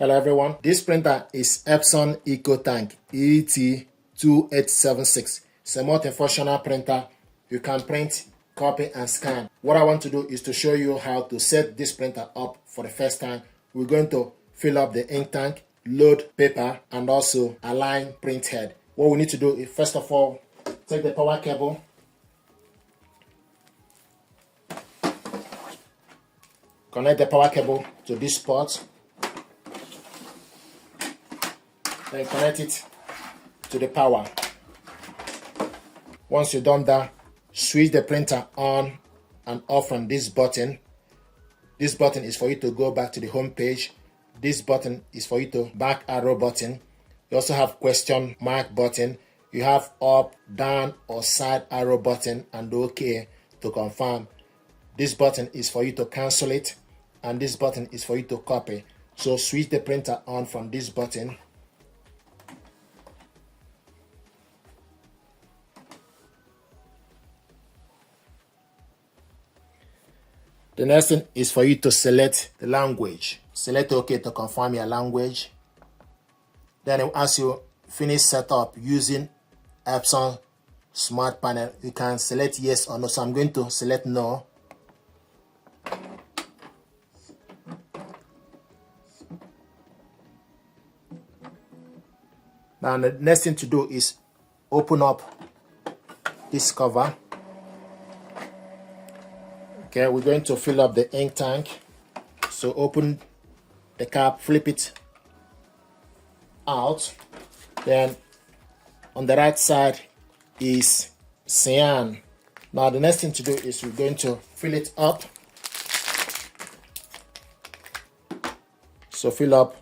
Hello everyone, this printer is Epson EcoTank ET-2876. It's a multifunctional printer. You can print, copy and scan. What I want to do is to show you how to set this printer up for the first time. We're going to fill up the ink tank, load paper and also align print head. What we need to do is first of all take the power cable, connect the power cable to this port, then connect it to the power. Once you've done that, switch the printer on and off from this button. This button is for you to go back to the home page. This button is for you to back arrow button. You also have question mark button. You have up, down or side arrow button and OK to confirm. This button is for you to cancel it and this button is for you to copy. So switch the printer on from this button. The next thing is for you to select the language. Select OK to confirm your language. Then it will ask you finish setup using Epson Smart Panel. You can select yes or no. So I'm going to select no. Now the next thing to do is open up this cover. Okay, we're going to fill up the ink tank. So open the cap, flip it out. Then on the right side is cyan. Now the next thing to do is we're going to fill it up. So fill up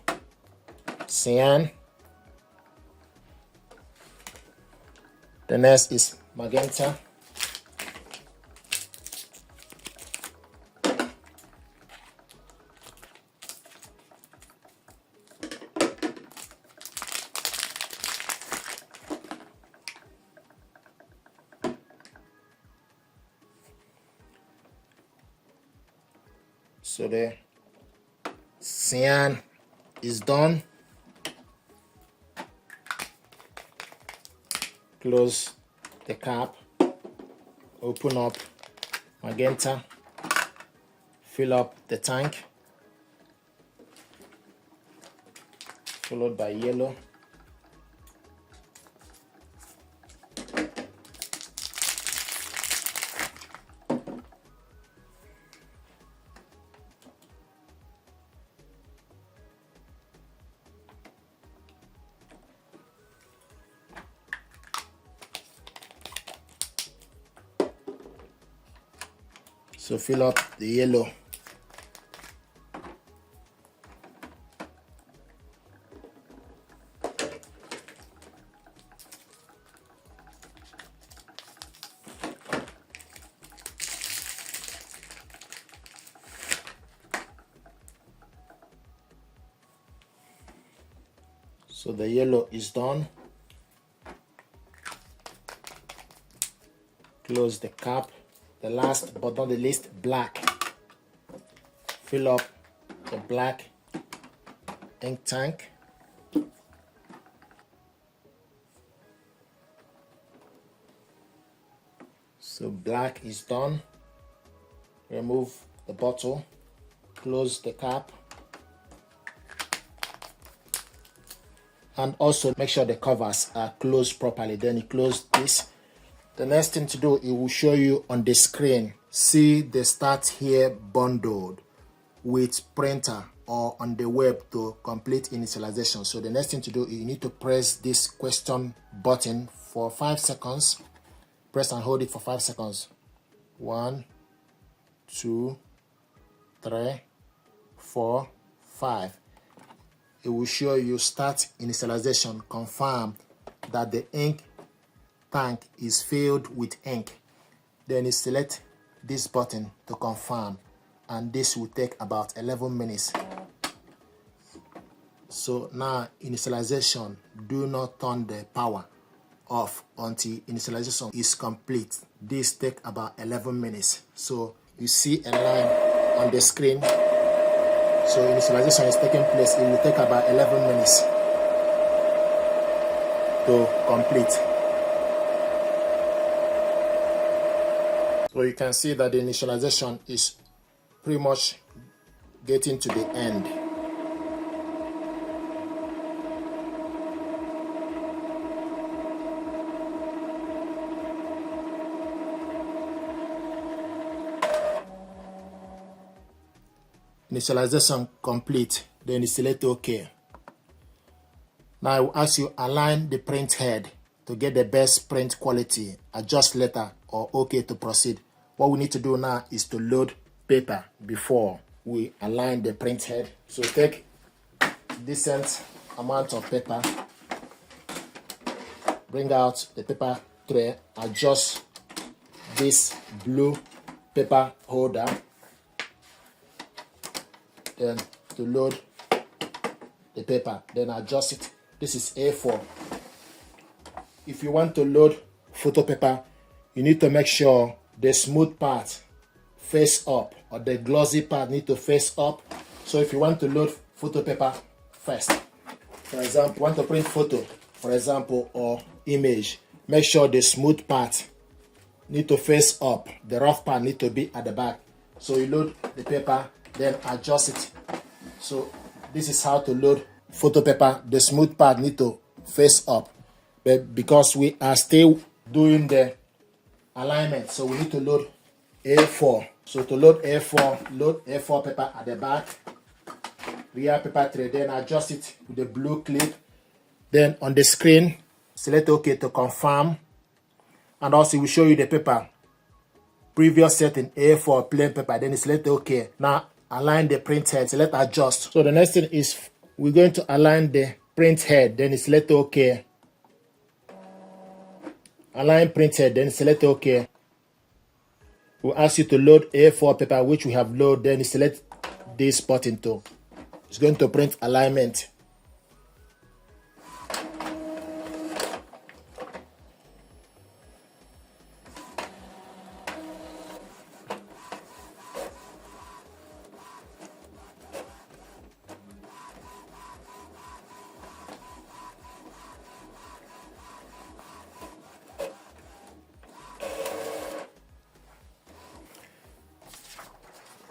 cyan. The next is magenta. So the cyan is done. Close the cap, open up magenta, fill up the tank, followed by yellow. So fill up the yellow. So the yellow is done. Close the cap. The last but not the least, black. Fill up the black ink tank. So black is done. Remove the bottle. Close the cap. And also make sure the covers are closed properly. Then you close this. The next thing to do, it will show you on the screen. See the start here bundled with printer or on the web to complete initialization. So the next thing to do, you need to press this question button for 5 seconds. Press and hold it for 5 seconds. 1, 2, 3, 4, 5. It will show you start initialization, confirm that the ink tank is filled with ink. Then you select this button to confirm and this will take about 11 minutes. So now initialization, do not turn the power off until initialization is complete. This takes about 11 minutes. So you see a line on the screen So initialization is taking place. It will take about 11 minutes to complete. So you can see that the initialization is pretty much getting to the end. Initialization complete, then you select OK. Now I will ask you align the print head to get the best print quality, adjust letter or OK to proceed. What we need to do now is to load paper before we align the print head. So take decent amount of paper, bring out the paper tray, adjust this blue paper holder, then to load the paper, then adjust it. This is A4. If you want to load photo paper, you need to make sure the smooth part face up or the glossy part need to face up. So if you want to load photo paper first, for example, you want to print photo, for example, or image, make sure the smooth part need to face up, the rough part need to be at the back. So you load the paper, then adjust it. So this is how to load photo paper. The smooth part need to face up, but because we are still doing the alignment, so we need to load A4. So to load A4 paper at the back, rear paper tray, then adjust it with the blue clip. Then on the screen, select OK to confirm, and also it will show you the paper previous setting A4 plain paper. Then select OK. Now align the print head, select adjust. So the next thing is we're going to align the print head, then select OK. Align print head, then select OK. We'll ask you to load A4 paper, which we have loaded, then select this button too. It's going to print alignment.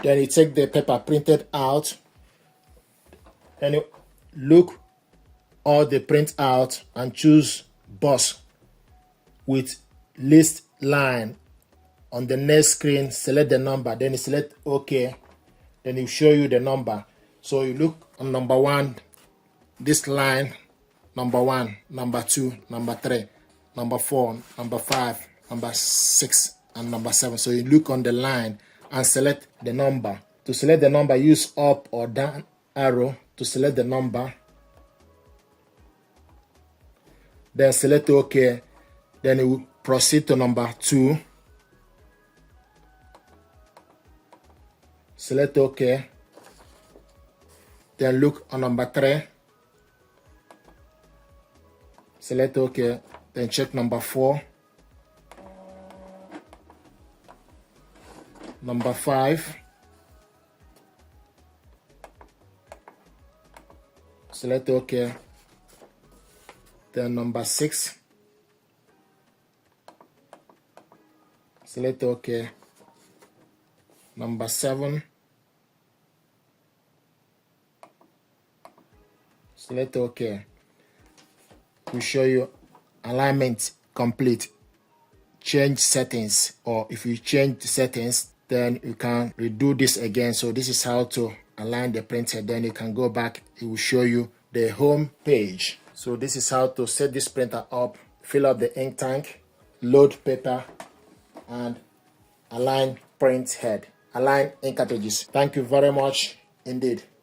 Then you take the paper printed out, and you look all the print out and choose box with list line. On the next screen, select the number, then you select OK, then it will show you the number. So you look on number 1, this line, number 1, number 2, number 3, number 4, number 5, number 6, and number 7. So you look on the line and select the number. To select the number, use up or down arrow to select the number. Then select OK. Then it will proceed to number 2. Select OK. Then look on number 3. Select OK. Then check number 4. Number 5. Select OK. Then number 6. Select OK. Number 7. Select OK. We show you alignment complete. Change settings, or if you change the settings, then you can redo this again. So this is how to align the printer. Then you can go back, it will show you the home page. So this is how to set this printer up, fill up the ink tank, load paper, and align print head, align ink cartridges. Thank you very much indeed.